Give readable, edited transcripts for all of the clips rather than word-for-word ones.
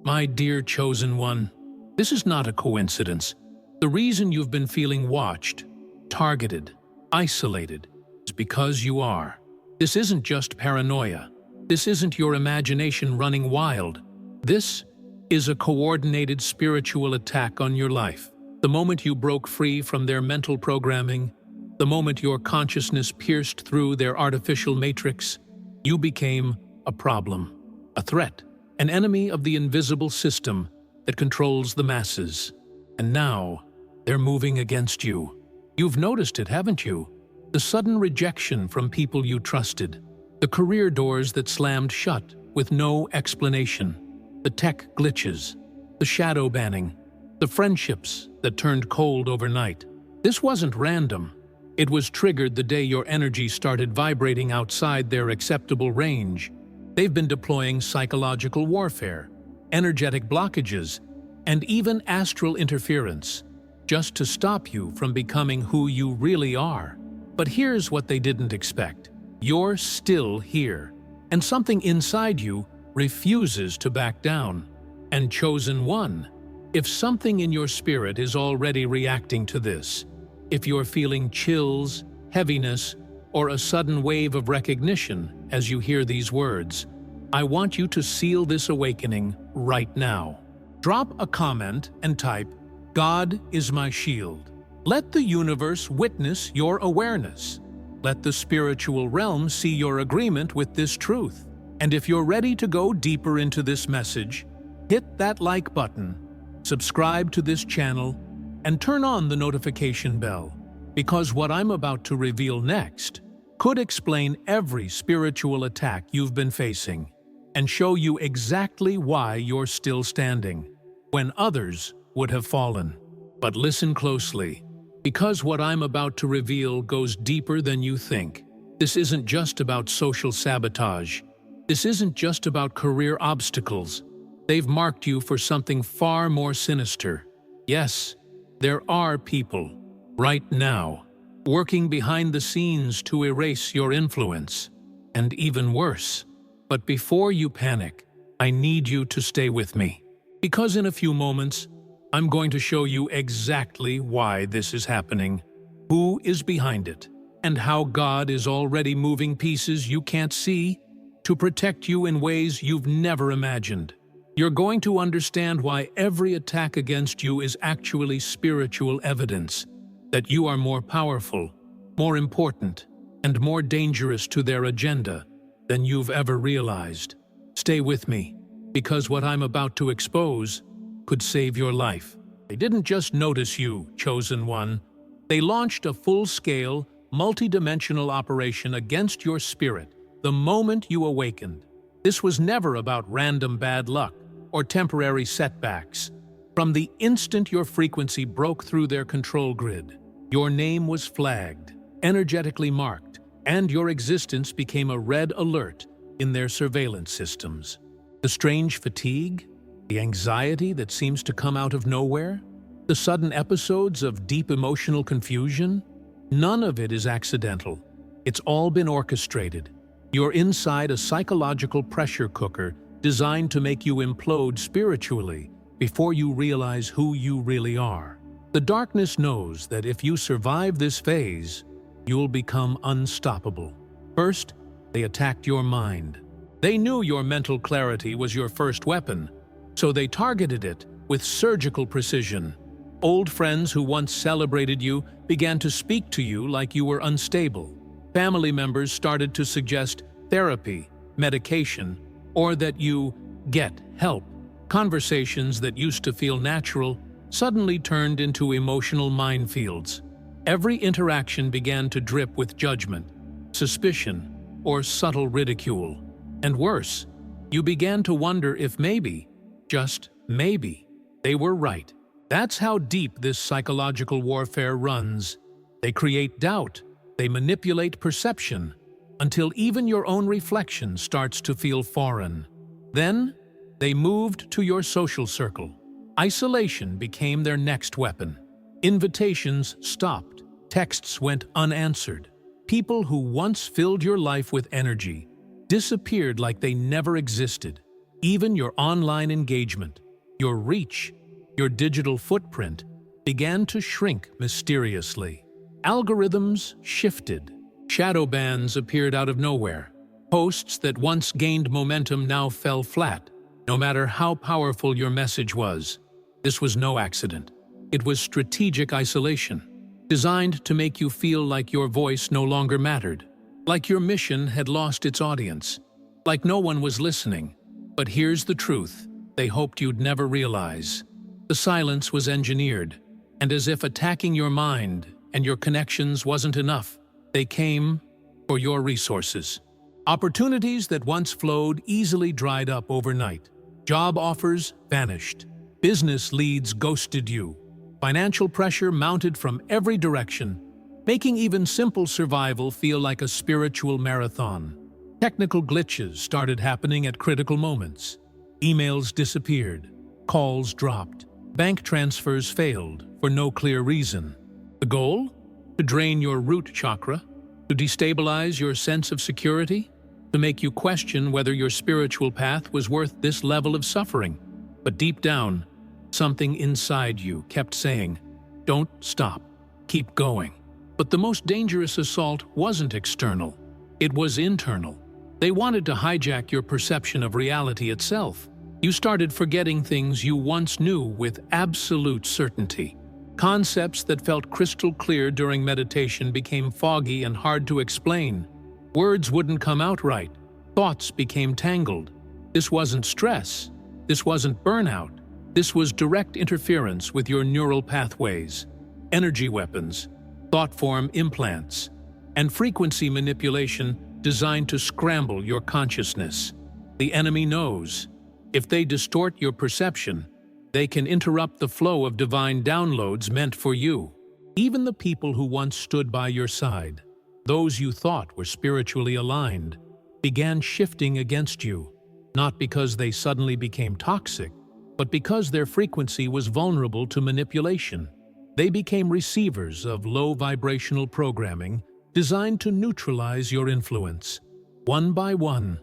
My dear chosen one, this is not a coincidence. The reason you've been feeling watched, targeted, isolated, is because you are. This isn't just paranoia. This isn't your imagination running wild. This is a coordinated spiritual attack on your life. The moment you broke free from their mental programming, the moment your consciousness pierced through their artificial matrix, you became a problem, a threat, an enemy of the invisible system that controls the masses. And now, they're moving against you. You've noticed it, haven't you? The sudden rejection from people you trusted, the career doors that slammed shut with no explanation, the tech glitches, the shadow banning, the friendships that turned cold overnight. This wasn't random. It was triggered the day your energy started vibrating outside their acceptable range. They've been deploying psychological warfare, energetic blockages, and even astral interference, just to stop you from becoming who you really are. But here's what they didn't expect. You're still here, and something inside you refuses to back down. And chosen one, if something in your spirit is already reacting to this, if you're feeling chills, heaviness, or a sudden wave of recognition as you hear these words, I want you to seal this awakening right now. Drop a comment and type, "God is my shield." Let the universe witness your awareness. Let the spiritual realm see your agreement with this truth. And if you're ready to go deeper into this message, hit that like button, subscribe to this channel, and turn on the notification bell, because what I'm about to reveal next could explain every spiritual attack you've been facing and show you exactly why you're still standing when others would have fallen. But listen closely, because what I'm about to reveal goes deeper than you think. This isn't just about social sabotage. This isn't just about career obstacles. They've marked you for something far more sinister. Yes, there are people, right now, working behind the scenes to erase your influence. And even worse. But before you panic, I need you to stay with me. Because in a few moments, I'm going to show you exactly why this is happening, who is behind it, and how God is already moving pieces you can't see to protect you in ways you've never imagined. You're going to understand why every attack against you is actually spiritual evidence that you are more powerful, more important, and more dangerous to their agenda than you've ever realized. Stay with me, because what I'm about to expose could save your life. They didn't just notice you, chosen one. They launched a full-scale, multi-dimensional operation against your spirit the moment you awakened. This was never about random bad luck or temporary setbacks. From the instant your frequency broke through their control grid, your name was flagged, energetically marked, and your existence became a red alert in their surveillance systems. The strange fatigue, the anxiety that seems to come out of nowhere, the sudden episodes of deep emotional confusion, none of it is accidental. It's all been orchestrated. You're inside a psychological pressure cooker designed to make you implode spiritually before you realize who you really are. The darkness knows that if you survive this phase, you'll become unstoppable. First, they attacked your mind. They knew your mental clarity was your first weapon, so they targeted it with surgical precision. Old friends who once celebrated you began to speak to you like you were unstable. Family members started to suggest therapy, medication, or that you get help. Conversations that used to feel natural suddenly turned into emotional minefields. Every interaction began to drip with judgment, suspicion, or subtle ridicule. And worse, you began to wonder if maybe, just maybe, they were right. That's how deep this psychological warfare runs. They create doubt, they manipulate perception, until even your own reflection starts to feel foreign. Then, they moved to your social circle. Isolation became their next weapon. Invitations stopped, texts went unanswered. People who once filled your life with energy disappeared like they never existed. Even your online engagement, your reach, your digital footprint began to shrink mysteriously. Algorithms shifted. Shadow bans appeared out of nowhere. Posts that once gained momentum now fell flat, no matter how powerful your message was. This was no accident. It was strategic isolation, designed to make you feel like your voice no longer mattered, like your mission had lost its audience, like no one was listening. But here's the truth they hoped you'd never realize. The silence was engineered, and as if attacking your mind and your connections wasn't enough, they came for your resources. Opportunities that once flowed easily dried up overnight. Job offers vanished. Business leads ghosted you. Financial pressure mounted from every direction, making even simple survival feel like a spiritual marathon. Technical glitches started happening at critical moments. Emails disappeared. Calls dropped. Bank transfers failed for no clear reason. The goal? To drain your root chakra, to destabilize your sense of security, to make you question whether your spiritual path was worth this level of suffering. But deep down, something inside you kept saying, "Don't stop, keep going." But the most dangerous assault wasn't external, it was internal. They wanted to hijack your perception of reality itself. You started forgetting things you once knew with absolute certainty. Concepts that felt crystal clear during meditation became foggy and hard to explain. Words wouldn't come out right. Thoughts became tangled. This wasn't stress. This wasn't burnout. This was direct interference with your neural pathways, energy weapons, thought-form implants, and frequency manipulation designed to scramble your consciousness. The enemy knows. If they distort your perception, they can interrupt the flow of divine downloads meant for you. Even the people who once stood by your side, those you thought were spiritually aligned, began shifting against you, not because they suddenly became toxic, but because their frequency was vulnerable to manipulation. They became receivers of low-vibrational programming designed to neutralize your influence. One by one,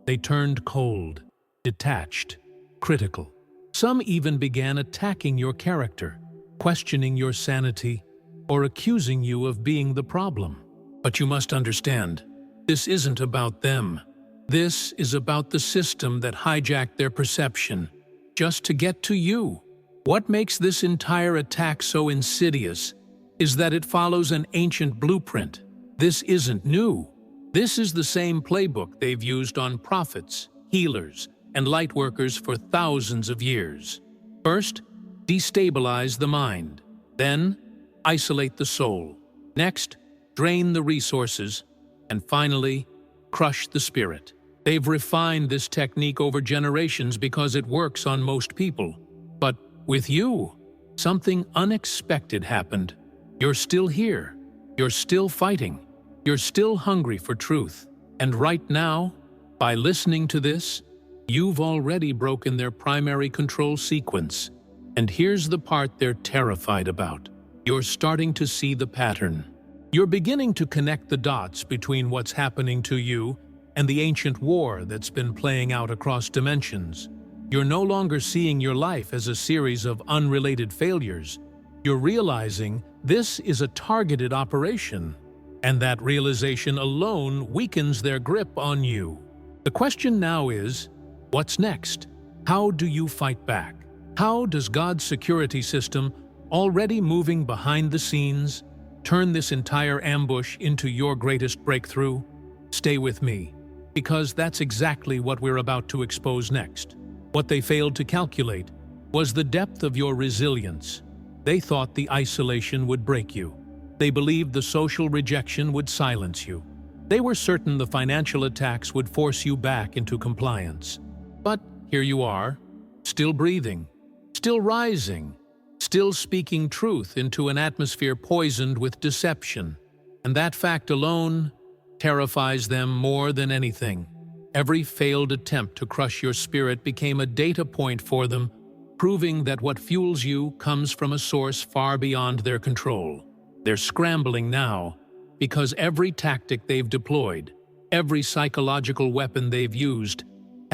they turned cold, detached, critical. Some even began attacking your character, questioning your sanity, or accusing you of being the problem. But you must understand, this isn't about them. This is about the system that hijacked their perception, just to get to you. What makes this entire attack so insidious is that it follows an ancient blueprint. This isn't new. This is the same playbook they've used on prophets, healers, and lightworkers for thousands of years. First, destabilize the mind. Then, isolate the soul. Next, drain the resources. And finally, crush the spirit. They've refined this technique over generations because it works on most people. But with you, something unexpected happened. You're still here. You're still fighting. You're still hungry for truth. And right now, by listening to this, you've already broken their primary control sequence. And here's the part they're terrified about. You're starting to see the pattern. You're beginning to connect the dots between what's happening to you and the ancient war that's been playing out across dimensions. You're no longer seeing your life as a series of unrelated failures. You're realizing this is a targeted operation, and that realization alone weakens their grip on you. The question now is, what's next? How do you fight back? How does God's security system, already moving behind the scenes, turn this entire ambush into your greatest breakthrough? Stay with me, because that's exactly what we're about to expose next. What they failed to calculate was the depth of your resilience. They thought the isolation would break you. They believed the social rejection would silence you. They were certain the financial attacks would force you back into compliance. But here you are, still breathing, still rising, still speaking truth into an atmosphere poisoned with deception. And that fact alone terrifies them more than anything. Every failed attempt to crush your spirit became a data point for them, proving that what fuels you comes from a source far beyond their control. They're scrambling now because every tactic they've deployed, every psychological weapon they've used,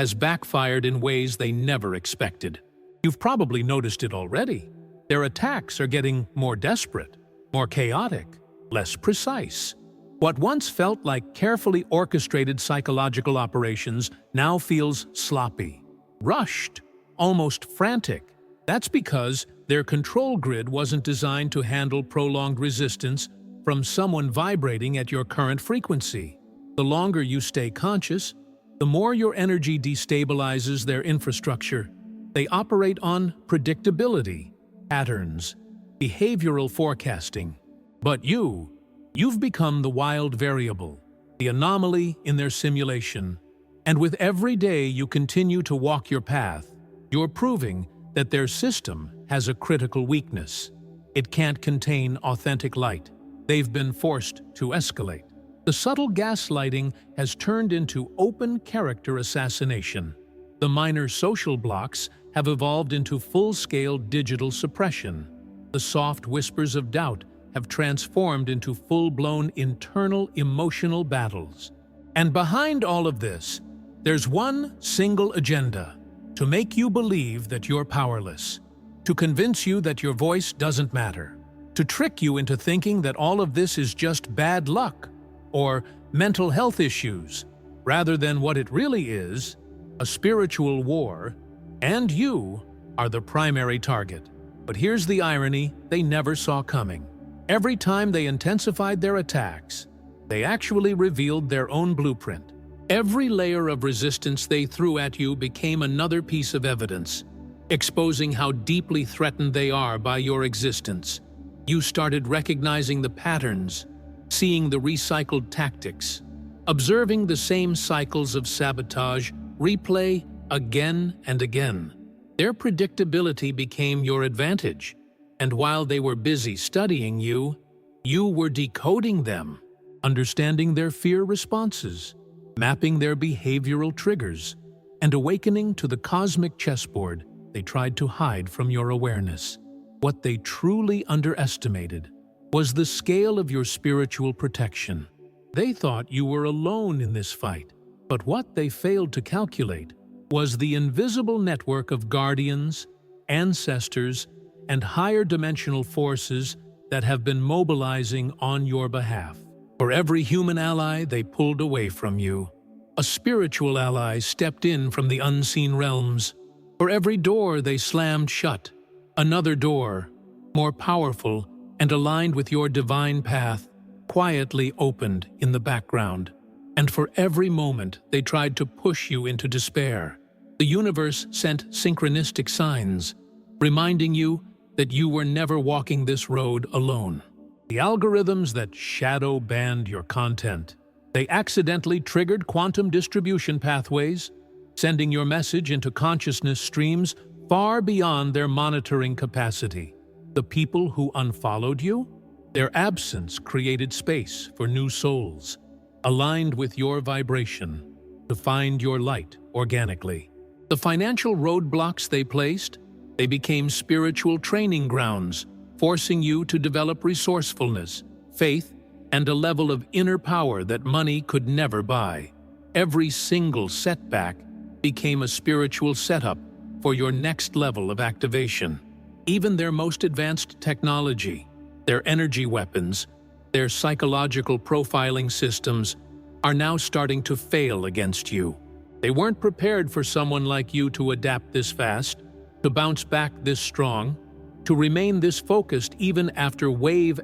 has backfired in ways they never expected. You've probably noticed it already. Their attacks are getting more desperate, more chaotic, less precise. What once felt like carefully orchestrated psychological operations now feels sloppy, rushed, almost frantic. That's because their control grid wasn't designed to handle prolonged resistance from someone vibrating at your current frequency. The longer you stay conscious, the more your energy destabilizes their infrastructure. They operate on predictability, patterns, behavioral forecasting. But you've become the wild variable, the anomaly in their simulation. And with every day you continue to walk your path, you're proving that their system has a critical weakness. It can't contain authentic light. They've been forced to escalate. The subtle gaslighting has turned into open character assassination. The minor social blocks have evolved into full-scale digital suppression. The soft whispers of doubt have transformed into full-blown internal emotional battles. And behind all of this, there's one single agenda: to make you believe that you're powerless, to convince you that your voice doesn't matter, to trick you into thinking that all of this is just bad luck or mental health issues, rather than what it really is, a spiritual war, and you are the primary target. But here's the irony they never saw coming. Every time they intensified their attacks, they actually revealed their own blueprint. Every layer of resistance they threw at you became another piece of evidence, exposing how deeply threatened they are by your existence. You started recognizing the patterns, seeing the recycled tactics, observing the same cycles of sabotage replay again and again. Their predictability became your advantage, and while they were busy studying you, you were decoding them, understanding their fear responses, mapping their behavioral triggers, and awakening to the cosmic chessboard they tried to hide from your awareness. What they truly underestimated was the scale of your spiritual protection. They thought you were alone in this fight, but what they failed to calculate was the invisible network of guardians, ancestors, and higher dimensional forces that have been mobilizing on your behalf. For every human ally they pulled away from you, a spiritual ally stepped in from the unseen realms. For every door they slammed shut, another door, more powerful and aligned with your divine path, quietly opened in the background. And for every moment they tried to push you into despair, the universe sent synchronistic signs, reminding you that you were never walking this road alone. The algorithms that shadow banned your content, they accidentally triggered quantum distribution pathways, sending your message into consciousness streams far beyond their monitoring capacity. The people who unfollowed you, their absence created space for new souls, aligned with your vibration, to find your light organically. The financial roadblocks they placed, they became spiritual training grounds, forcing you to develop resourcefulness, faith, and a level of inner power that money could never buy. Every single setback became a spiritual setup for your next level of activation. Even their most advanced technology, their energy weapons, their psychological profiling systems are now starting to fail against you. They weren't prepared for someone like you to adapt this fast, to bounce back this strong, to remain this focused even after wave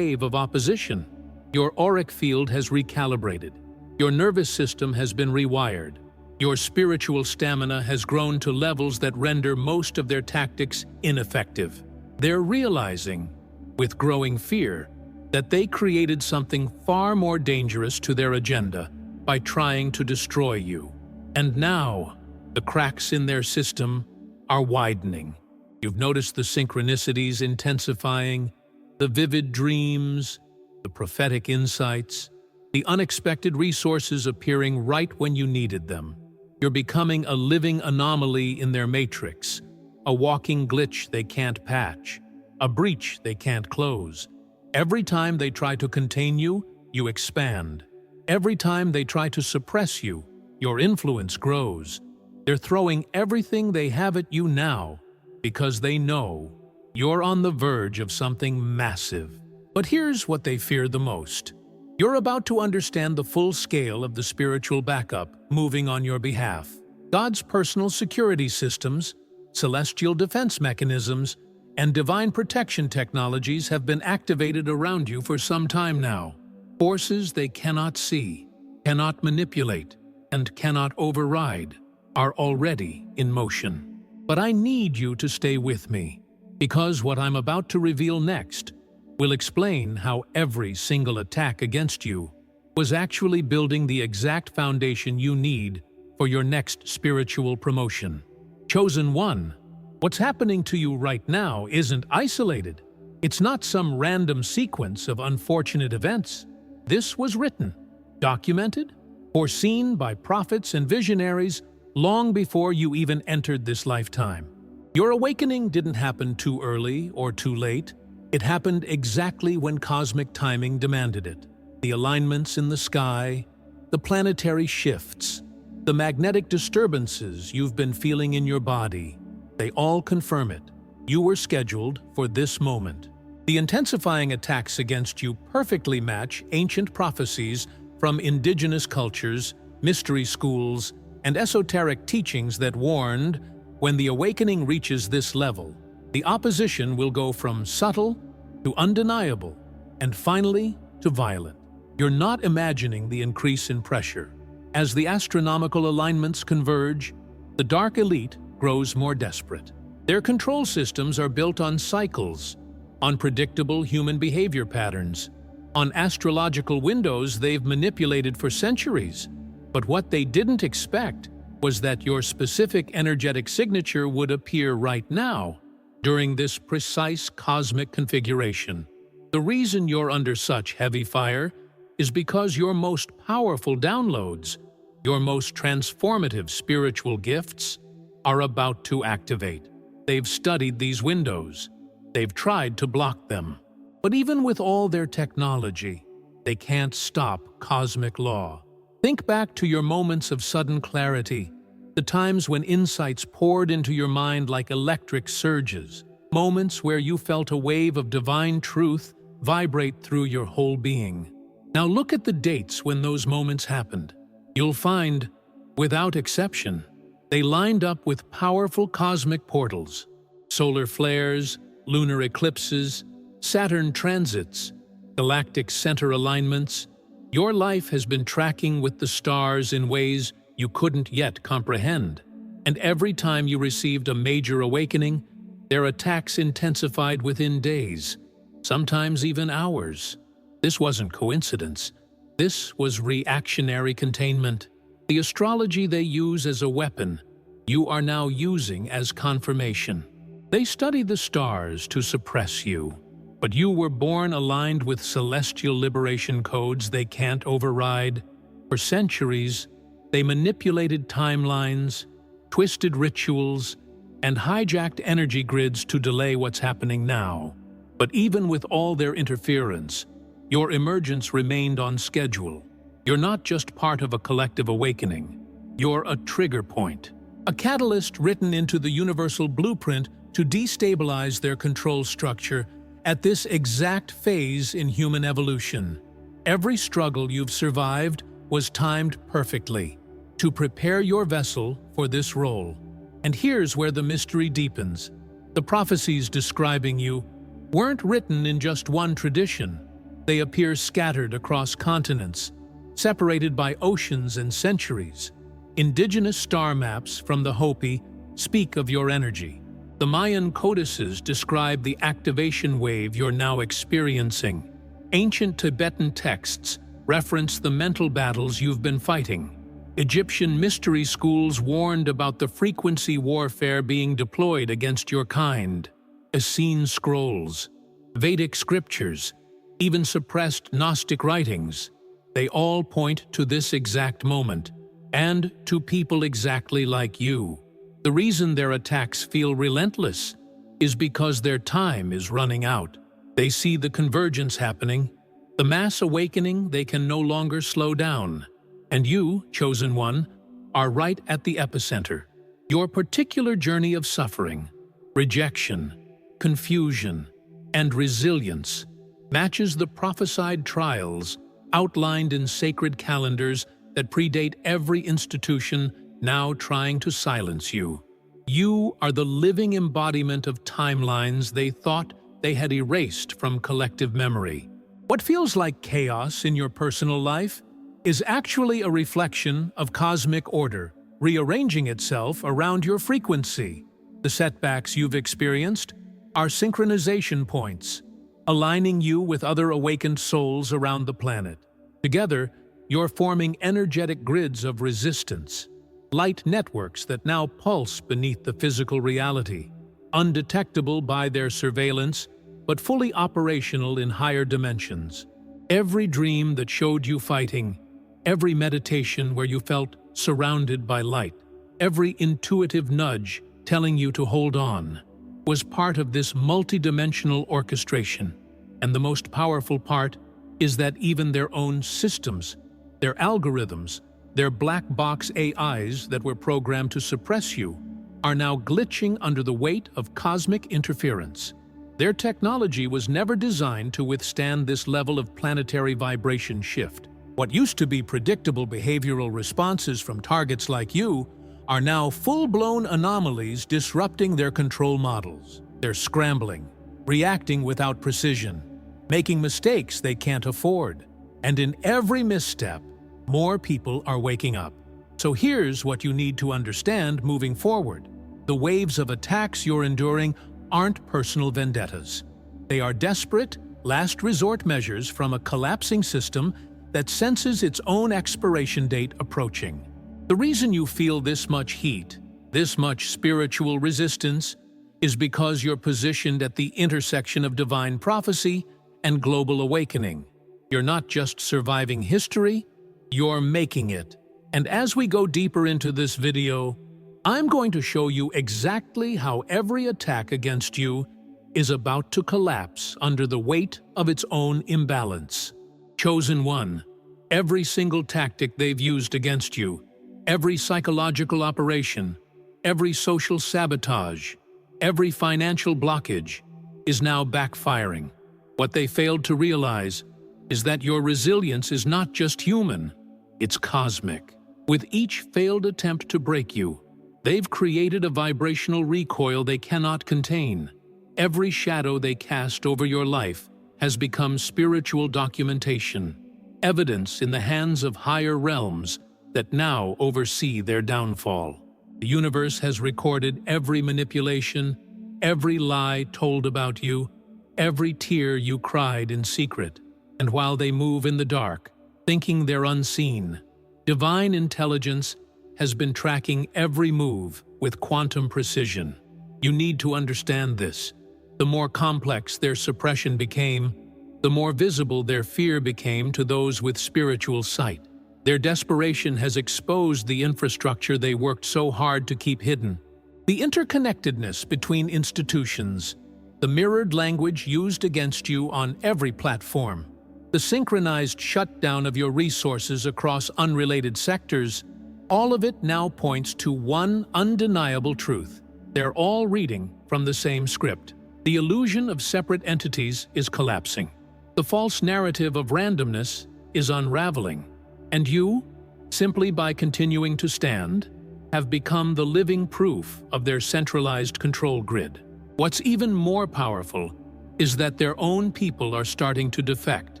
of opposition. Your auric field has recalibrated. Your nervous system has been rewired. Your spiritual stamina has grown to levels that render most of their tactics ineffective. They're realizing, with growing fear, that they created something far more dangerous to their agenda by trying to destroy you. And now, the cracks in their system are widening. You've noticed the synchronicities intensifying, the vivid dreams, the prophetic insights, the unexpected resources appearing right when you needed them. You're becoming a living anomaly in their matrix, a walking glitch they can't patch, a breach they can't close. Every time they try to contain you, you expand. Every time they try to suppress you, your influence grows. They're throwing everything they have at you now because they know you're on the verge of something massive. But here's what they fear the most. You're about to understand the full scale of the spiritual backup moving on your behalf. God's personal security systems, celestial defense mechanisms, and divine protection technologies have been activated around you for some time now. Forces they cannot see, cannot manipulate, and cannot override are already in motion. But I need you to stay with me, because what I'm about to reveal next will explain how every single attack against you was actually building the exact foundation you need for your next spiritual promotion. Chosen One, what's happening to you right now isn't isolated. It's not some random sequence of unfortunate events. This was written, documented, foreseen by prophets and visionaries long before you even entered this lifetime. Your awakening didn't happen too early or too late. It happened exactly when cosmic timing demanded it. The alignments in the sky, the planetary shifts, the magnetic disturbances you've been feeling in your body, they all confirm it. You were scheduled for this moment. The intensifying attacks against you perfectly match ancient prophecies from indigenous cultures, mystery schools, and esoteric teachings that warned, when the awakening reaches this level, the opposition will go from subtle to undeniable, and finally to violent. You're not imagining the increase in pressure. As the astronomical alignments converge, the dark elite grows more desperate. Their control systems are built on cycles, on predictable human behavior patterns, on astrological windows they've manipulated for centuries. But what they didn't expect was that your specific energetic signature would appear right now, during this precise cosmic configuration. The reason you're under such heavy fire is because your most powerful downloads, your most transformative spiritual gifts, are about to activate. They've studied these windows. They've tried to block them. But even with all their technology, they can't stop cosmic law. Think back to your moments of sudden clarity, the times when insights poured into your mind like electric surges, moments where you felt a wave of divine truth vibrate through your whole being. Now look at the dates when those moments happened. You'll find, without exception, they lined up with powerful cosmic portals, solar flares, lunar eclipses, Saturn transits, galactic center alignments. Your life has been tracking with the stars in ways you couldn't yet comprehend. And every time you received a major awakening, their attacks intensified within days, sometimes even hours. This wasn't coincidence. This was reactionary containment. The astrology they use as a weapon, you are now using as confirmation. They study the stars to suppress you, but you were born aligned with celestial liberation codes they can't override. For centuries, they manipulated timelines, twisted rituals, and hijacked energy grids to delay what's happening now. But even with all their interference, your emergence remained on schedule. You're not just part of a collective awakening. You're a trigger point, a catalyst written into the universal blueprint to destabilize their control structure at this exact phase in human evolution. Every struggle you've survived was timed perfectly to prepare your vessel for this role. And here's where the mystery deepens. The prophecies describing you weren't written in just one tradition. They appear scattered across continents, separated by oceans and centuries. Indigenous star maps from the Hopi speak of your energy. The Mayan codices describe the activation wave you're now experiencing. Ancient Tibetan texts reference the mental battles you've been fighting. Egyptian mystery schools warned about the frequency warfare being deployed against your kind. Essene scrolls, Vedic scriptures, even suppressed Gnostic writings, they all point to this exact moment, and to people exactly like you. The reason their attacks feel relentless is because their time is running out. They see the convergence happening, the mass awakening they can no longer slow down. And you, Chosen One, are right at the epicenter. Your particular journey of suffering, rejection, confusion, and resilience matches the prophesied trials outlined in sacred calendars that predate every institution now trying to silence you. You are the living embodiment of timelines they thought they had erased from collective memory. What feels like chaos in your personal life is actually a reflection of cosmic order, rearranging itself around your frequency. The setbacks you've experienced are synchronization points, aligning you with other awakened souls around the planet. Together, you're forming energetic grids of resistance, light networks that now pulse beneath the physical reality, undetectable by their surveillance, but fully operational in higher dimensions. Every dream that showed you fighting, every meditation where you felt surrounded by light, every intuitive nudge telling you to hold on, was part of this multidimensional orchestration. And the most powerful part is that even their own systems, their algorithms, their black box AIs that were programmed to suppress you, are now glitching under the weight of cosmic interference. Their technology was never designed to withstand this level of planetary vibration shift. What used to be predictable behavioral responses from targets like you are now full-blown anomalies disrupting their control models. They're scrambling, reacting without precision, making mistakes they can't afford. And in every misstep, more people are waking up. So here's what you need to understand moving forward. The waves of attacks you're enduring aren't personal vendettas. They are desperate, last resort measures from a collapsing system that senses its own expiration date approaching. The reason you feel this much heat, this much spiritual resistance, is because you're positioned at the intersection of divine prophecy and global awakening. You're not just surviving history, you're making it. And as we go deeper into this video, I'm going to show you exactly how every attack against you is about to collapse under the weight of its own imbalance. Chosen one, every single tactic they've used against you, every psychological operation, every social sabotage, every financial blockage is now backfiring. What they failed to realize is that your resilience is not just human, it's cosmic. With each failed attempt to break you, they've created a vibrational recoil they cannot contain. Every shadow they cast over your life has become spiritual documentation, evidence in the hands of higher realms that now oversee their downfall. The universe has recorded every manipulation, every lie told about you, every tear you cried in secret. And while they move in the dark, thinking they're unseen, divine intelligence has been tracking every move with quantum precision. You need to understand this. The more complex their suppression became, the more visible their fear became to those with spiritual sight. Their desperation has exposed the infrastructure they worked so hard to keep hidden. The interconnectedness between institutions, the mirrored language used against you on every platform, the synchronized shutdown of your resources across unrelated sectors, all of it now points to one undeniable truth. They're all reading from the same script. The illusion of separate entities is collapsing. The false narrative of randomness is unraveling. And you, simply by continuing to stand, have become the living proof of their centralized control grid. What's even more powerful is that their own people are starting to defect.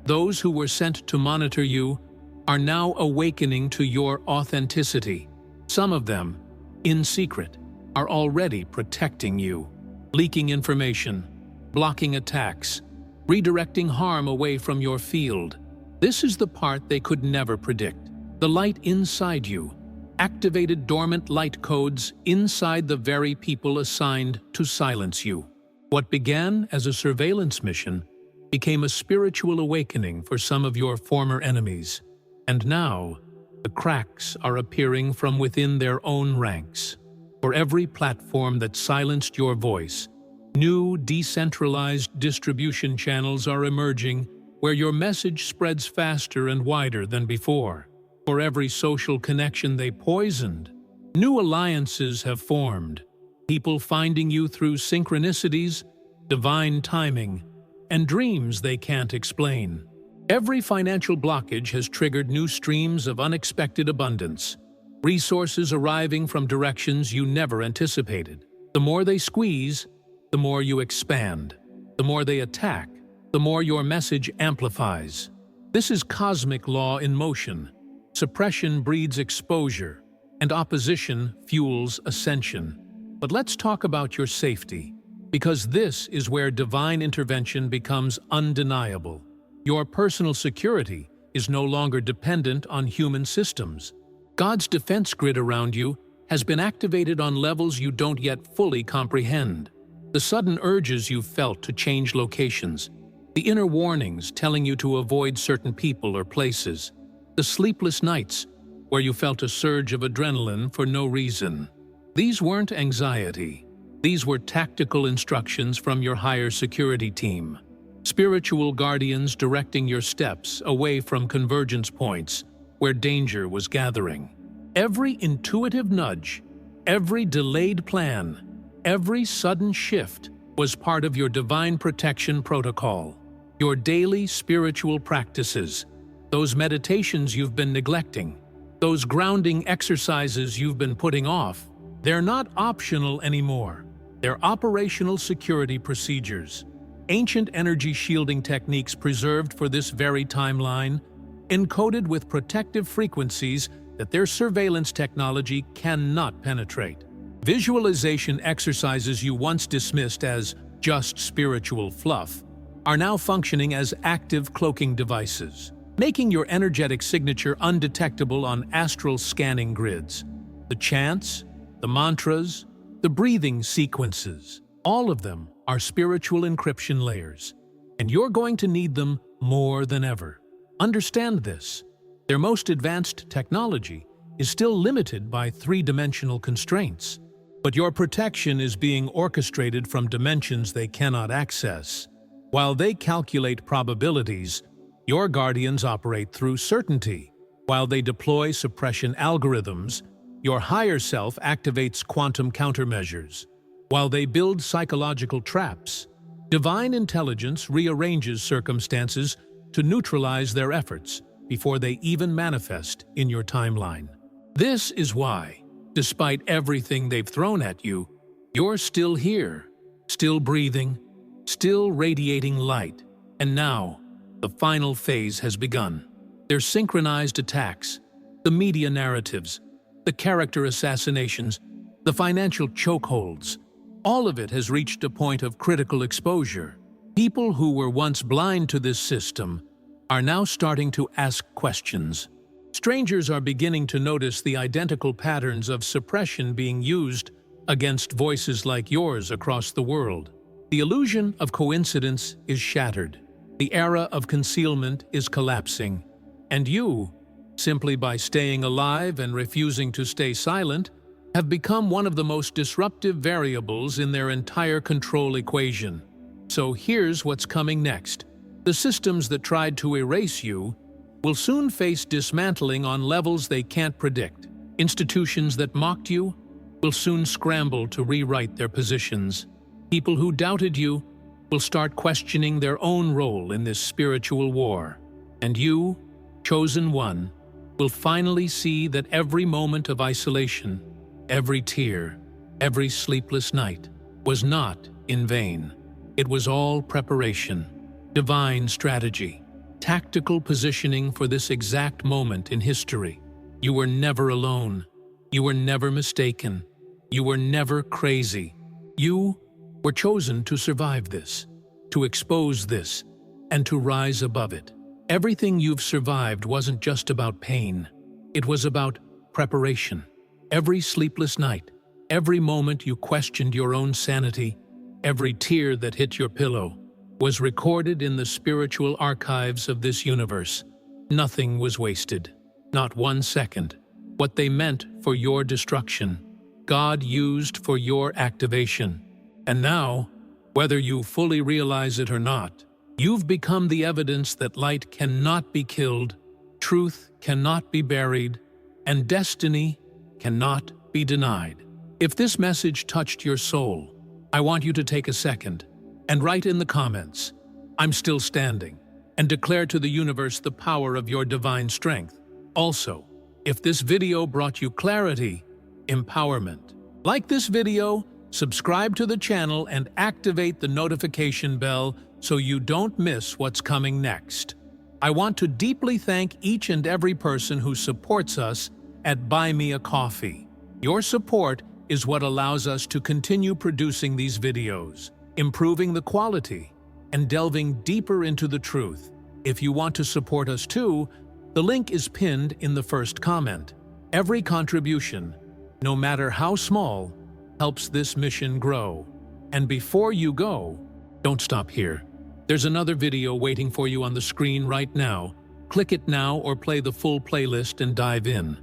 Those who were sent to monitor you are now awakening to your authenticity. Some of them, in secret, are already protecting you, leaking information, blocking attacks, redirecting harm away from your field. This is the part they could never predict. The light inside you activated dormant light codes inside the very people assigned to silence you. What began as a surveillance mission became a spiritual awakening for some of your former enemies. And now, the cracks are appearing from within their own ranks. For every platform that silenced your voice, new decentralized distribution channels are emerging where your message spreads faster and wider than before. For every social connection they poisoned, New alliances have formed, people finding you through synchronicities, divine timing, and dreams they can't explain. Every financial blockage has triggered new streams of unexpected abundance, resources arriving from directions you never anticipated. The more they squeeze, the more you expand. The more they attack, the more your message amplifies. This is cosmic law in motion. Suppression breeds exposure, and opposition fuels ascension. But let's talk about your safety, because this is where divine intervention becomes undeniable. Your personal security is no longer dependent on human systems. God's defense grid around you has been activated on levels you don't yet fully comprehend. The sudden urges you've felt to change locations, the inner warnings telling you to avoid certain people or places, the sleepless nights where you felt a surge of adrenaline for no reason. These weren't anxiety. These were tactical instructions from your higher security team. Spiritual guardians directing your steps away from convergence points where danger was gathering. Every intuitive nudge, every delayed plan, every sudden shift was part of your divine protection protocol. Your daily spiritual practices, those meditations you've been neglecting, those grounding exercises you've been putting off, they're not optional anymore. They're operational security procedures. Ancient energy shielding techniques preserved for this very timeline, encoded with protective frequencies that their surveillance technology cannot penetrate. Visualization exercises you once dismissed as just spiritual fluff are now functioning as active cloaking devices, making your energetic signature undetectable on astral scanning grids. The chants, the mantras, the breathing sequences, all of them are spiritual encryption layers, and you're going to need them more than ever. Understand this. Their most advanced technology is still limited by three-dimensional constraints, but your protection is being orchestrated from dimensions they cannot access. While they calculate probabilities, your guardians operate through certainty. While they deploy suppression algorithms, your higher self activates quantum countermeasures. While they build psychological traps, divine intelligence rearranges circumstances to neutralize their efforts before they even manifest in your timeline. This is why, despite everything they've thrown at you, you're still here, still breathing, still radiating light. And now, the final phase has begun. Their synchronized attacks, the media narratives, the character assassinations, the financial chokeholds, all of it has reached a point of critical exposure. People who were once blind to this system are now starting to ask questions. Strangers are beginning to notice the identical patterns of suppression being used against voices like yours across the world. The illusion of coincidence is shattered. The era of concealment is collapsing. And you, simply by staying alive and refusing to stay silent, have become one of the most disruptive variables in their entire control equation. So here's what's coming next. The systems that tried to erase you will soon face dismantling on levels they can't predict. Institutions that mocked you will soon scramble to rewrite their positions. People who doubted you will start questioning their own role in this spiritual war. And you, chosen one, will finally see that every moment of isolation, every tear, every sleepless night was not in vain. It was all preparation, divine strategy, tactical positioning for this exact moment in history. You were never alone. You were never mistaken. You were never crazy. You were chosen to survive this, to expose this, and to rise above it. Everything you've survived wasn't just about pain. It was about preparation. Every sleepless night, every moment you questioned your own sanity, every tear that hit your pillow, was recorded in the spiritual archives of this universe. Nothing was wasted, not 1 second. What they meant for your destruction, God used for your activation. And now, whether you fully realize it or not, you've become the evidence that light cannot be killed, truth cannot be buried, and destiny cannot be be denied. If this message touched your soul, I want you to take a second and write in the comments, "I'm still standing," and declare to the universe the power of your divine strength. Also, if this video brought you clarity, empowerment, like this video, subscribe to the channel and activate the notification bell so you don't miss what's coming next. I want to deeply thank each and every person who supports us at Buy Me a Coffee. Your support is what allows us to continue producing these videos, improving the quality, and delving deeper into the truth. If you want to support us too, the link is pinned in the first comment. Every contribution, no matter how small, helps this mission grow. And before you go, don't stop here. There's another video waiting for you on the screen right now. Click it now or play the full playlist and dive in.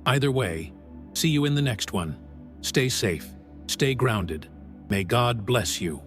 Either way, see you in the next one. Stay safe, stay grounded. May God bless you.